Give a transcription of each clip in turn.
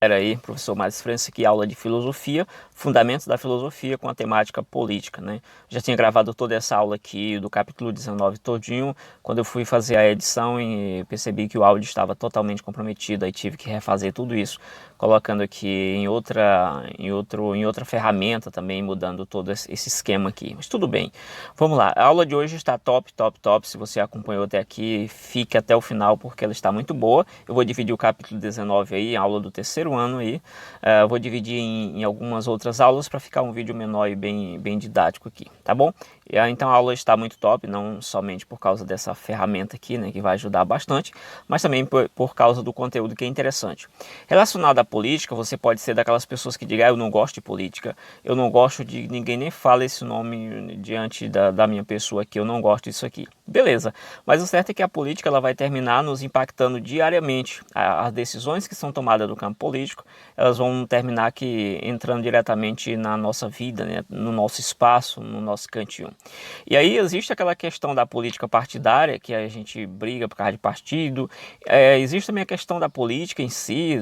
Era aí, professor Maris França, aqui aula de filosofia, fundamentos da filosofia com a temática política, né? Já tinha gravado toda essa aula aqui do capítulo 19 todinho, quando eu fui fazer a edição e percebi que o áudio estava totalmente comprometido, aí tive que refazer tudo isso, colocando aqui em outra ferramenta também, mudando todo esse esquema aqui. Mas tudo bem, vamos lá. A aula de hoje está top, top, top. Se você acompanhou até aqui, fique até o final porque ela está muito boa. Eu vou dividir o capítulo 19 aí, a aula do terceiro ano aí. Vou dividir em algumas outras aulas para ficar um vídeo menor e bem didático aqui, tá bom? Então a aula está muito top, não somente por causa dessa ferramenta aqui, né, que vai ajudar bastante, mas também por causa do conteúdo que é interessante. Relacionado à política, você pode ser daquelas pessoas que digam, eu não gosto de política, eu não gosto de ninguém nem fala esse nome diante da minha pessoa aqui, eu não gosto disso aqui. Beleza, mas o certo é que a política ela vai terminar nos impactando diariamente. As decisões que são tomadas no campo político, elas vão terminar aqui entrando diretamente na nossa vida, né, no nosso espaço, no nosso cantinho. E aí existe aquela questão da política partidária, que a gente briga por causa de partido, existe também a questão da política em si,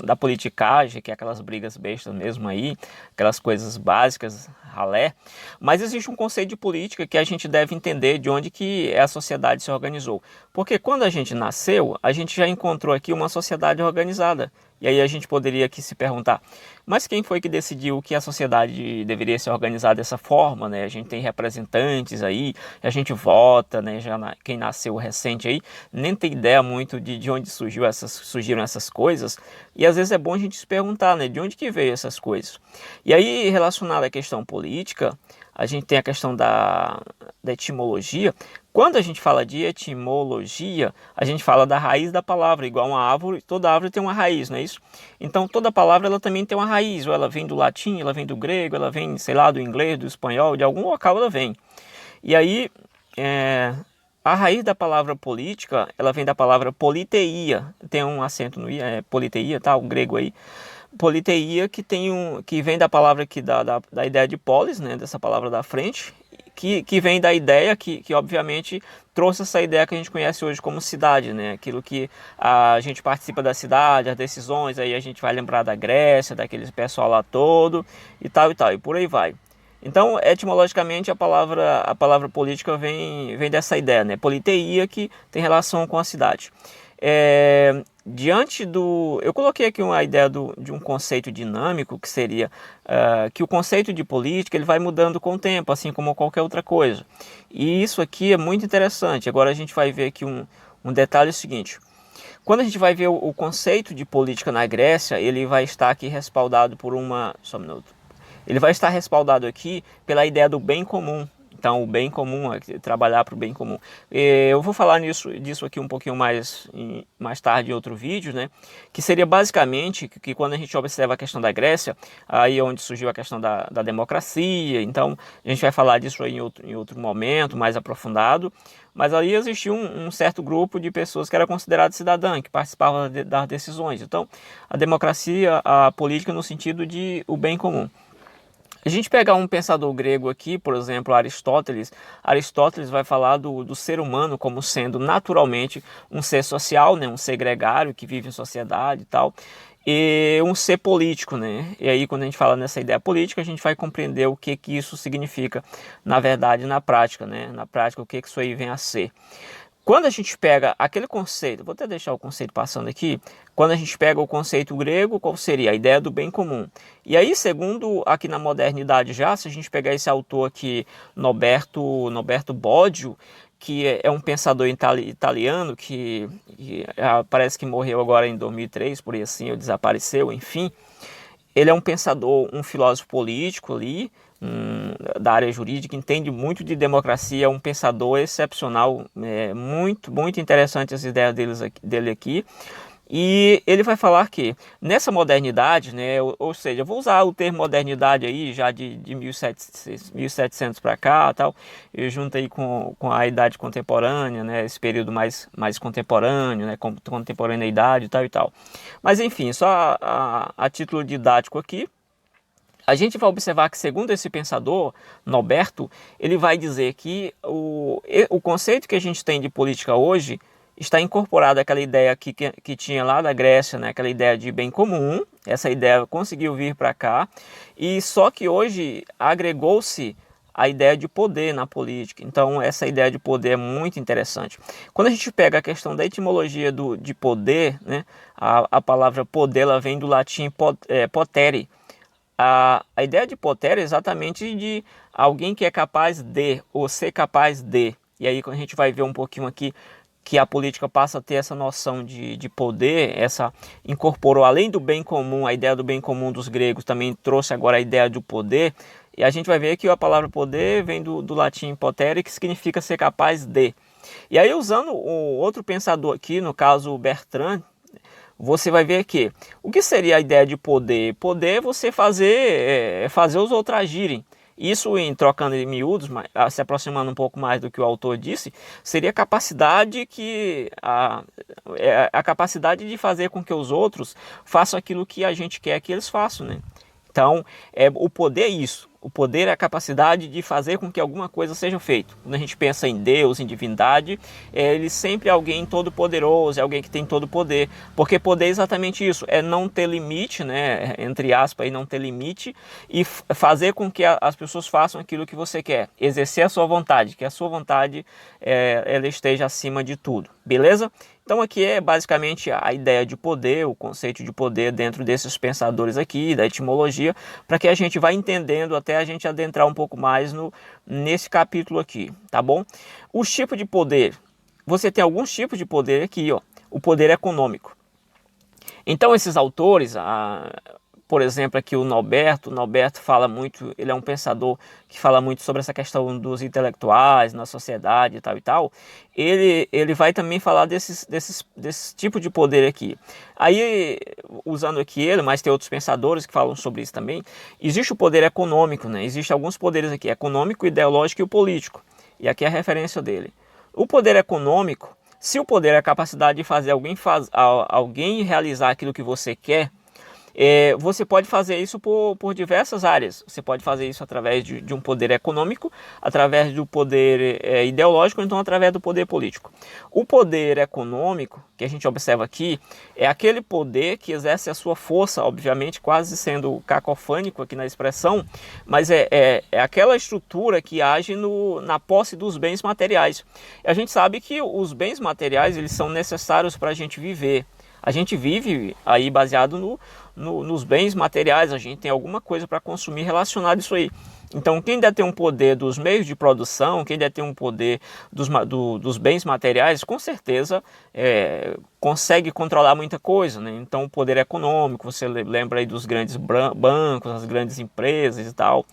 da politicagem, que é aquelas brigas bestas mesmo aí, aquelas coisas básicas, ralé, mas existe um conceito de política que a gente deve entender de onde que a sociedade se organizou. Porque quando a gente nasceu, a gente já encontrou aqui uma sociedade organizada. E aí a gente poderia aqui se perguntar, mas quem foi que decidiu que a sociedade deveria se organizar dessa forma, né? A gente tem representantes aí, a gente vota, né? Quem nasceu recente aí nem tem ideia muito de onde surgiram essas coisas. E às vezes é bom a gente se perguntar, né? De onde que veio essas coisas? E aí, relacionado à questão política, a gente tem a questão da etimologia. Quando a gente fala de etimologia, a gente fala da raiz da palavra, igual uma árvore, toda árvore tem uma raiz, não é isso? Então toda palavra ela também tem uma raiz, ou ela vem do latim, ela vem do grego, ela vem, sei lá, do inglês, do espanhol, de algum local ela vem. E aí, a raiz da palavra política, ela vem da palavra politeia, tem um acento no i, politeia, tá? O grego aí. Politeia que vem da palavra aqui da ideia de polis, né? Dessa palavra da frente, que vem da ideia que obviamente trouxe essa ideia que a gente conhece hoje como cidade, né? Aquilo que a gente participa da cidade, as decisões, aí a gente vai lembrar da Grécia, daquele pessoal lá todo e tal, e por aí vai. Então, etimologicamente, a palavra política vem dessa ideia, né? Politeia, que tem relação com a cidade. Eu coloquei aqui uma ideia de um conceito dinâmico, que seria que o conceito de política ele vai mudando com o tempo, assim como qualquer outra coisa. E isso aqui é muito interessante. Agora a gente vai ver aqui um detalhe seguinte. Quando a gente vai ver o conceito de política na Grécia, ele vai estar aqui respaldado por só um minuto. Ele vai estar respaldado aqui pela ideia do bem comum. Então, o bem comum, trabalhar para o bem comum. Eu vou falar disso aqui um pouquinho mais tarde em outro vídeo, né? Que seria basicamente que quando a gente observa a questão da Grécia, aí é onde surgiu a questão da democracia. Então, a gente vai falar disso aí em outro momento, mais aprofundado. Mas ali existia um certo grupo de pessoas que era considerado cidadã, que participavam das decisões. Então, a democracia, a política no sentido de o bem comum. A gente pegar um pensador grego aqui, por exemplo, Aristóteles vai falar do ser humano como sendo naturalmente um ser social, né, um ser gregário que vive em sociedade e tal, e um ser político, né? E aí quando a gente fala nessa ideia política, a gente vai compreender o que isso significa, na verdade, na prática, né? Na prática, o que isso aí vem a ser. Quando a gente pega aquele conceito, vou até deixar o conceito passando aqui, quando a gente pega o conceito grego, qual seria? A ideia do bem comum. E aí, segundo aqui na modernidade já, se a gente pegar esse autor aqui, Norberto Bobbio, que é um pensador italiano que parece que morreu agora em 2003, por aí assim, ou desapareceu, enfim. Ele é um pensador, um filósofo político ali, da área jurídica, entende muito de democracia, é um pensador excepcional, muito interessante as ideias dele aqui. E ele vai falar que nessa modernidade, né, ou seja, eu vou usar o termo modernidade aí já de 1700 para cá, tal, eu junto aí com a idade contemporânea, né, esse período mais contemporâneo, né, contemporaneidade e tal e tal. Mas enfim, só a título didático aqui, a gente vai observar que, segundo esse pensador, Norberto, ele vai dizer que o conceito que a gente tem de política hoje está incorporado àquela ideia que tinha lá da Grécia, né? Aquela ideia de bem comum, essa ideia conseguiu vir para cá, e só que hoje agregou-se a ideia de poder na política. Então essa ideia de poder é muito interessante. Quando a gente pega a questão da etimologia de poder, né, a palavra poder ela vem do latim potere. A ideia de potere é exatamente de alguém que é capaz de, ou ser capaz de. E aí quando a gente vai ver um pouquinho aqui que a política passa a ter essa noção de poder, incorporou além do bem comum, a ideia do bem comum dos gregos, também trouxe agora a ideia do poder. E a gente vai ver que a palavra poder vem do latim potere, que significa ser capaz de. E aí, usando o outro pensador aqui, no caso Bertrand, você vai ver que o que seria a ideia de poder? Poder é você fazer os outros agirem. Isso, em trocando em miúdos, se aproximando um pouco mais do que o autor disse, seria a capacidade a capacidade de fazer com que os outros façam aquilo que a gente quer que eles façam, né? Então, o poder é isso. O poder é a capacidade de fazer com que alguma coisa seja feita. Quando a gente pensa em Deus, em divindade, ele sempre é alguém todo-poderoso, é alguém que tem todo o poder. Porque poder é exatamente isso, é não ter limite, né, entre aspas, não ter limite, e fazer com que as pessoas façam aquilo que você quer. Exercer a sua vontade, que a sua vontade ela esteja acima de tudo. Beleza? Então aqui é basicamente a ideia de poder, o conceito de poder dentro desses pensadores aqui, da etimologia, para que a gente vá entendendo até a gente adentrar um pouco mais nesse capítulo aqui, tá bom? Os tipos de poder, você tem alguns tipos de poder aqui, ó. O poder econômico. Então esses autores, por exemplo, aqui o Norberto fala muito, ele é um pensador que fala muito sobre essa questão dos intelectuais na sociedade e tal, ele vai também falar desse tipo de poder aqui. Aí, usando aqui ele, mas tem outros pensadores que falam sobre isso também, existe o poder econômico, né? Existem alguns poderes aqui, econômico, ideológico e o político, e aqui é a referência dele. O poder econômico, se o poder é a capacidade de fazer alguém realizar aquilo que você quer, você pode fazer isso por diversas áreas. Você pode fazer isso através de um poder econômico, através do poder ideológico, ou então através do poder político. O poder econômico, que a gente observa aqui, é aquele poder que exerce a sua força, obviamente quase sendo cacofônico aqui na expressão, mas é aquela estrutura que age na posse dos bens materiais. E a gente sabe que os bens materiais eles são necessários para a gente viver. A gente vive aí baseado nos bens materiais, a gente tem alguma coisa para consumir relacionado a isso aí. Então quem detém um poder dos meios de produção, quem detém um poder dos bens materiais, com certeza consegue controlar muita coisa, né? Então o poder econômico, você lembra aí dos grandes bancos, as grandes empresas e tal.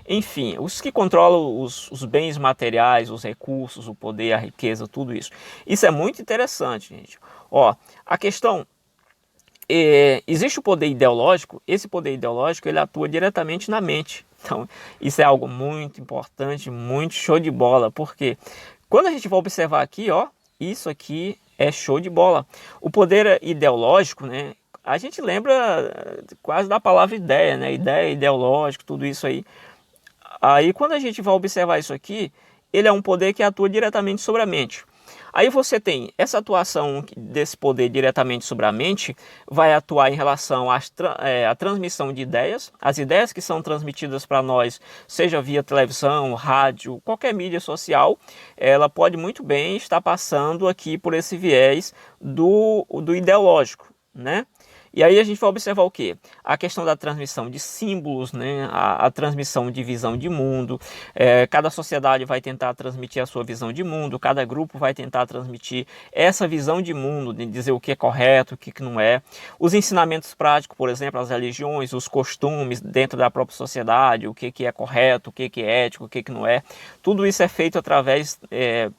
Enfim, os que controlam os bens materiais, os recursos, o poder, a riqueza, tudo isso. Isso é muito interessante, gente. Ó, a questão, existe o poder ideológico, esse poder ideológico ele atua diretamente na mente. Então, isso é algo muito importante, muito show de bola, porque quando a gente vai observar aqui, ó, isso aqui é show de bola. O poder ideológico, né, a gente lembra quase da palavra ideia, né, ideia, ideológico, tudo isso aí. Aí, quando a gente vai observar isso aqui, ele é um poder que atua diretamente sobre a mente. Aí você tem essa atuação desse poder diretamente sobre a mente, vai atuar em relação à transmissão de ideias, as ideias que são transmitidas para nós, seja via televisão, rádio, qualquer mídia social, ela pode muito bem estar passando aqui por esse viés do ideológico, né? E aí a gente vai observar o quê? A questão da transmissão de símbolos, né? A transmissão de visão de mundo. Cada sociedade vai tentar transmitir a sua visão de mundo, cada grupo vai tentar transmitir essa visão de mundo, de dizer o que é correto, o que não é. Os ensinamentos práticos, por exemplo, as religiões, os costumes dentro da própria sociedade, o que é correto, o que é ético, o que não é. Tudo isso é feito através,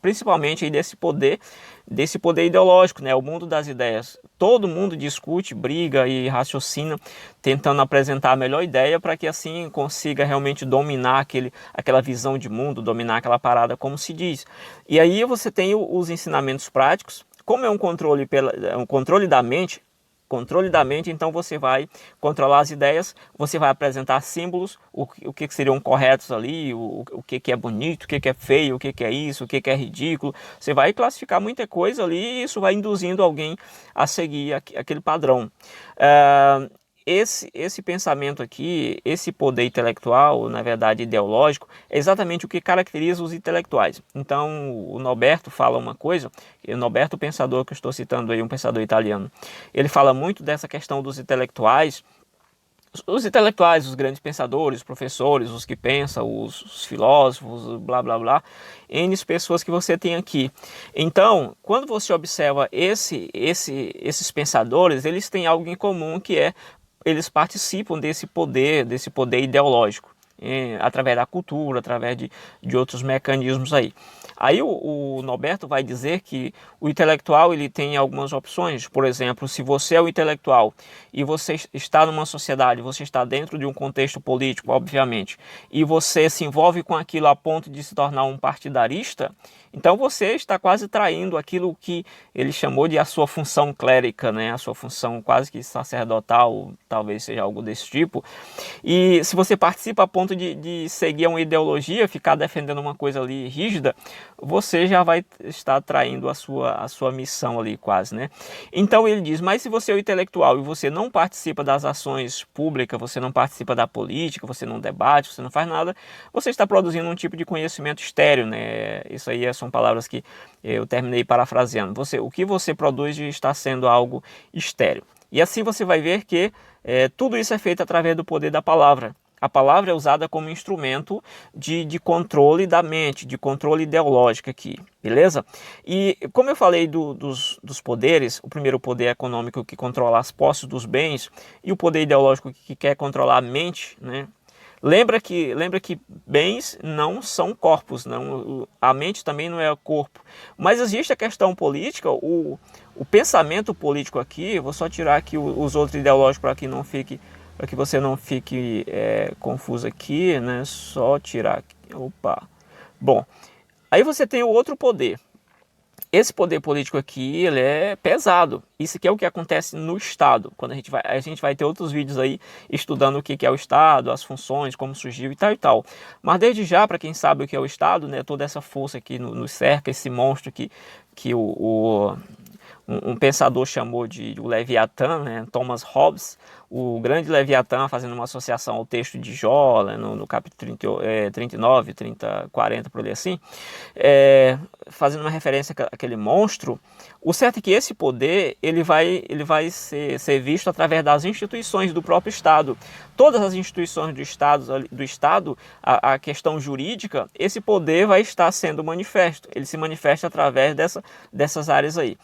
principalmente, aí desse poder ideológico, né? O mundo das ideias. Todo mundo discute, briga e raciocina, tentando apresentar a melhor ideia para que assim consiga realmente dominar aquela visão de mundo, dominar aquela parada, como se diz. E aí você tem os ensinamentos práticos, como é um controle da mente. Então você vai controlar as ideias, você vai apresentar símbolos, o que seriam corretos ali, o que é bonito, o que é feio, o que é isso, o que é ridículo. Você vai classificar muita coisa ali e isso vai induzindo alguém a seguir aquele padrão. esse pensamento aqui, esse poder intelectual, na verdade ideológico, é exatamente o que caracteriza os intelectuais. Então, o Norberto fala uma coisa, o Norberto, o pensador que eu estou citando aí, um pensador italiano, ele fala muito dessa questão dos intelectuais. Os intelectuais, os grandes pensadores, os professores, os que pensam, os filósofos, blá blá blá, N pessoas que você tem aqui. Então, quando você observa esses pensadores, eles têm algo em comum, que é eles participam desse poder ideológico, através da cultura, através de outros mecanismos aí. Aí o Norberto vai dizer que o intelectual ele tem algumas opções. Por exemplo, se você é o intelectual e você está numa sociedade, você está dentro de um contexto político, obviamente, e você se envolve com aquilo a ponto de se tornar um partidarista, então você está quase traindo aquilo que ele chamou de a sua função clérica, né? A sua função quase que sacerdotal, talvez seja algo desse tipo. E se você participa a ponto de seguir uma ideologia, ficar defendendo uma coisa ali rígida, você já vai estar traindo a sua missão ali quase, né? Então ele diz, mas se você é o intelectual e você não participa das ações públicas, você não participa da política, você não debate, você não faz nada, você está produzindo um tipo de conhecimento estéril, né? Isso aí são palavras que eu terminei parafraseando. O que você produz está sendo algo estéril. E assim você vai ver que tudo isso é feito através do poder da palavra. A palavra é usada como instrumento de controle da mente, de controle ideológico aqui, beleza? E como eu falei dos poderes, o primeiro poder econômico que controla as posses dos bens e o poder ideológico que quer controlar a mente, né? Lembra que bens não são corpos, não, a mente também não é corpo. Mas existe a questão política, o pensamento político aqui, vou só tirar aqui os outros ideológicos para que você não fique confuso aqui, né? Só tirar aqui. Opa. Bom, aí você tem o outro poder. Esse poder político aqui, ele é pesado. Isso aqui é o que acontece no Estado. Quando a gente vai ter outros vídeos aí estudando o que é o Estado, as funções, como surgiu e tal e tal. Mas desde já, para quem sabe o que é o Estado, né, toda essa força aqui nos cerca, esse monstro aqui, que um pensador chamou de o Leviatã, né, Thomas Hobbes, o grande Leviatã, fazendo uma associação ao texto de Jó, né, no capítulo 39, 30, 40, por ali assim, fazendo uma referência àquele monstro. O certo é que esse poder ele vai ser visto através das instituições do próprio Estado. Todas as instituições do Estado, a questão jurídica, esse poder vai estar sendo manifesto. Ele se manifesta através dessas áreas aí.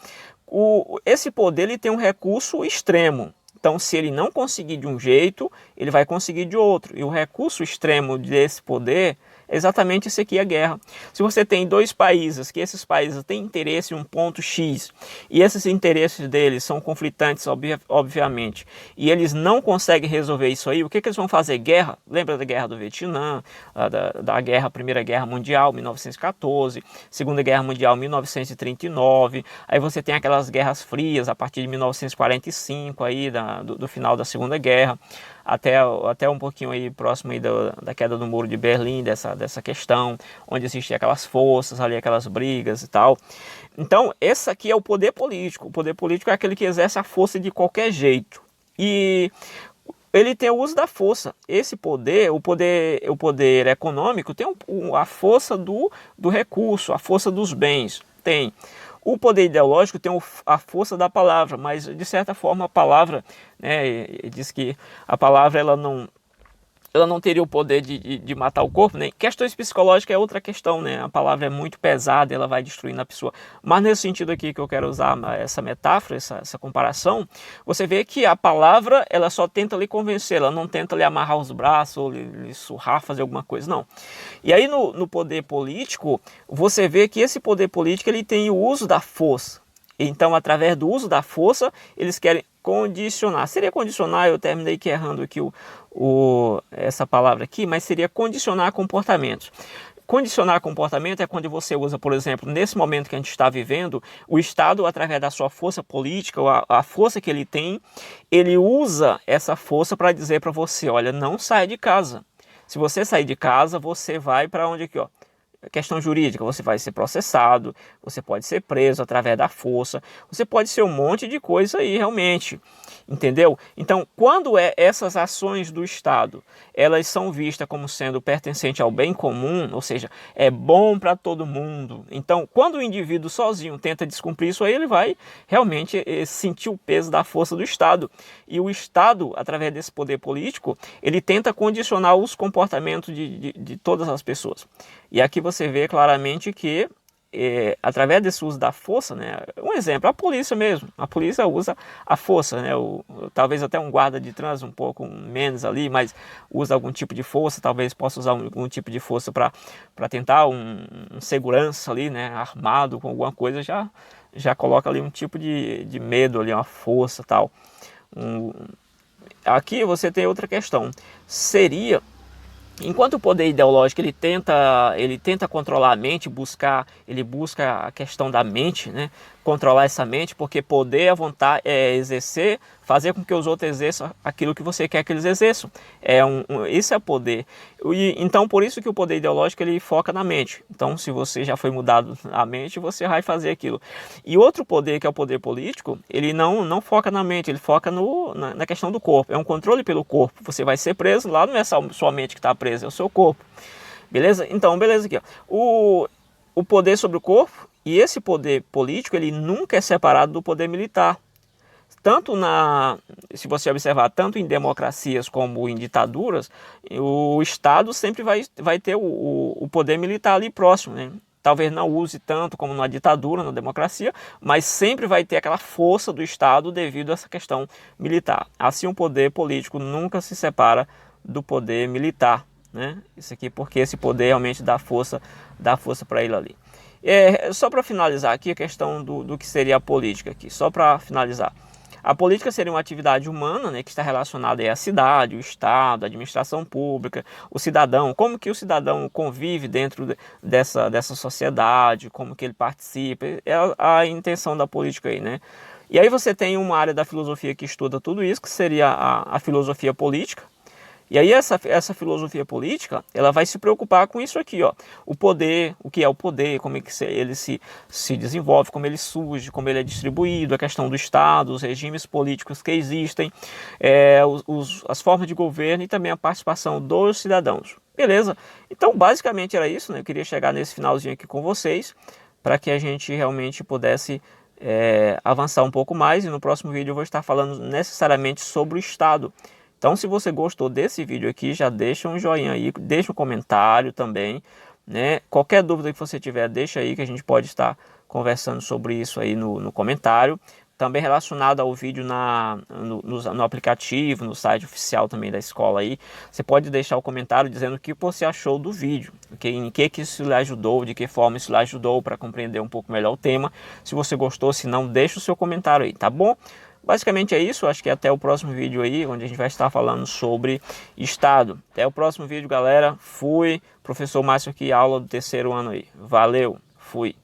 Esse poder ele tem um recurso extremo. Então, se ele não conseguir de um jeito, ele vai conseguir de outro. E o recurso extremo desse poder é exatamente esse aqui, a guerra. Se você tem dois países, que esses países têm interesse em um ponto X, e esses interesses deles são conflitantes, obviamente, e eles não conseguem resolver isso aí, o que eles vão fazer? Guerra? Lembra da Guerra do Vietnã, da Primeira Guerra Mundial, 1914, Segunda Guerra Mundial, 1939, aí você tem aquelas guerras frias, a partir de 1945, aí, do final da Segunda Guerra, até um pouquinho aí próximo aí da queda do Muro de Berlim, dessa questão, onde existem aquelas forças ali, aquelas brigas e tal. Então, esse aqui é o poder político. O poder político é aquele que exerce a força de qualquer jeito. E ele tem o uso da força. Esse poder, o poder econômico, tem a força do recurso, a força dos bens. Tem. O poder ideológico tem a força da palavra, mas de certa forma a palavra, né, diz que a palavra ela não teria o poder de matar o corpo, né? Questões psicológicas é outra questão, né? A palavra é muito pesada, ela vai destruindo a pessoa. Mas nesse sentido aqui que eu quero usar essa metáfora, essa comparação, você vê que a palavra, ela só tenta lhe convencer, ela não tenta lhe amarrar os braços ou lhe surrar, fazer alguma coisa, não. E aí no poder político, você vê que esse poder político, ele tem o uso da força. Então, através do uso da força, eles querem condicionar. Seria condicionar, eu terminei aqui errando aqui essa palavra aqui, mas seria condicionar comportamentos. Condicionar comportamento é quando você usa, por exemplo, nesse momento que a gente está vivendo, o Estado, através da sua força política, a força que ele tem, ele usa essa força para dizer para você, olha, não saia de casa. Se você sair de casa, você vai para onde aqui, ó? questão jurídica, você vai ser processado, você pode ser preso através da força, você pode ser um monte de coisa aí realmente, entendeu? Então, quando essas ações do Estado, elas são vistas como sendo pertencente ao bem comum, ou seja, é bom para todo mundo. Então, quando o indivíduo sozinho tenta descumprir isso aí, ele vai realmente sentir o peso da força do Estado. E o Estado, através desse poder político, ele tenta condicionar os comportamentos de todas as pessoas. E aqui você vê claramente que, através desse uso da força, né, um exemplo, a polícia mesmo, a polícia usa a força, né, talvez até um guarda de trânsito um pouco menos ali, mas usa algum tipo de força, talvez possa usar algum tipo de força para tentar um segurança ali, né, armado com alguma coisa, já coloca ali um tipo de medo ali, uma força tal. Aqui você tem outra questão, seria... Enquanto o poder ideológico ele tenta controlar a mente, ele busca a questão da mente, né? Controlar essa mente, porque poder é a vontade, é exercer, fazer com que os outros exerçam aquilo que você quer que eles exerçam. Isso é poder. Então, por isso que o poder ideológico ele foca na mente. Então, se você já foi mudado a mente, você vai fazer aquilo. E outro poder, que é o poder político, ele não foca na mente, ele foca na questão do corpo. É um controle pelo corpo. Você vai ser preso, lá não é sua mente que está presa, é o seu corpo. Beleza? Então, beleza aqui. Ó. O poder sobre o corpo, e esse poder político, ele nunca é separado do poder militar. Se você observar, tanto em democracias como em ditaduras, o Estado sempre vai ter o poder militar ali próximo, né? Talvez não use tanto como na ditadura, na democracia, mas sempre vai ter aquela força do Estado devido a essa questão militar. Assim, o poder político nunca se separa do poder militar, né? Isso aqui porque esse poder realmente dá força para ele ali. Só para finalizar aqui a questão do que seria a política aqui, só para finalizar. A política seria uma atividade humana, né, que está relacionada aí à cidade, o Estado, a administração pública, o cidadão, como que o cidadão convive dentro dessa sociedade, como que ele participa, é a intenção da política aí, né? E aí você tem uma área da filosofia que estuda tudo isso, que seria a filosofia política. E aí essa filosofia política, ela vai se preocupar com isso aqui, ó. O poder, o que é o poder, como é que ele se desenvolve, como ele surge, como ele é distribuído, a questão do Estado, os regimes políticos que existem, as formas de governo e também a participação dos cidadãos. Beleza? Então, basicamente era isso, né? Eu queria chegar nesse finalzinho aqui com vocês, para que a gente realmente pudesse avançar um pouco mais, e no próximo vídeo eu vou estar falando necessariamente sobre o Estado. Então, se você gostou desse vídeo aqui, já deixa um joinha aí, deixa um comentário também, né? Qualquer dúvida que você tiver, deixa aí que a gente pode estar conversando sobre isso aí no comentário. Também relacionado ao vídeo no aplicativo, no site oficial também da escola aí, você pode deixar o comentário dizendo o que você achou do vídeo, em que isso lhe ajudou, de que forma isso lhe ajudou para compreender um pouco melhor o tema. Se você gostou, se não, deixa o seu comentário aí, tá bom? Basicamente é isso, acho que até o próximo vídeo aí, onde a gente vai estar falando sobre Estado. Até o próximo vídeo, galera. Fui, professor Márcio aqui, aula do terceiro ano aí. Valeu, fui.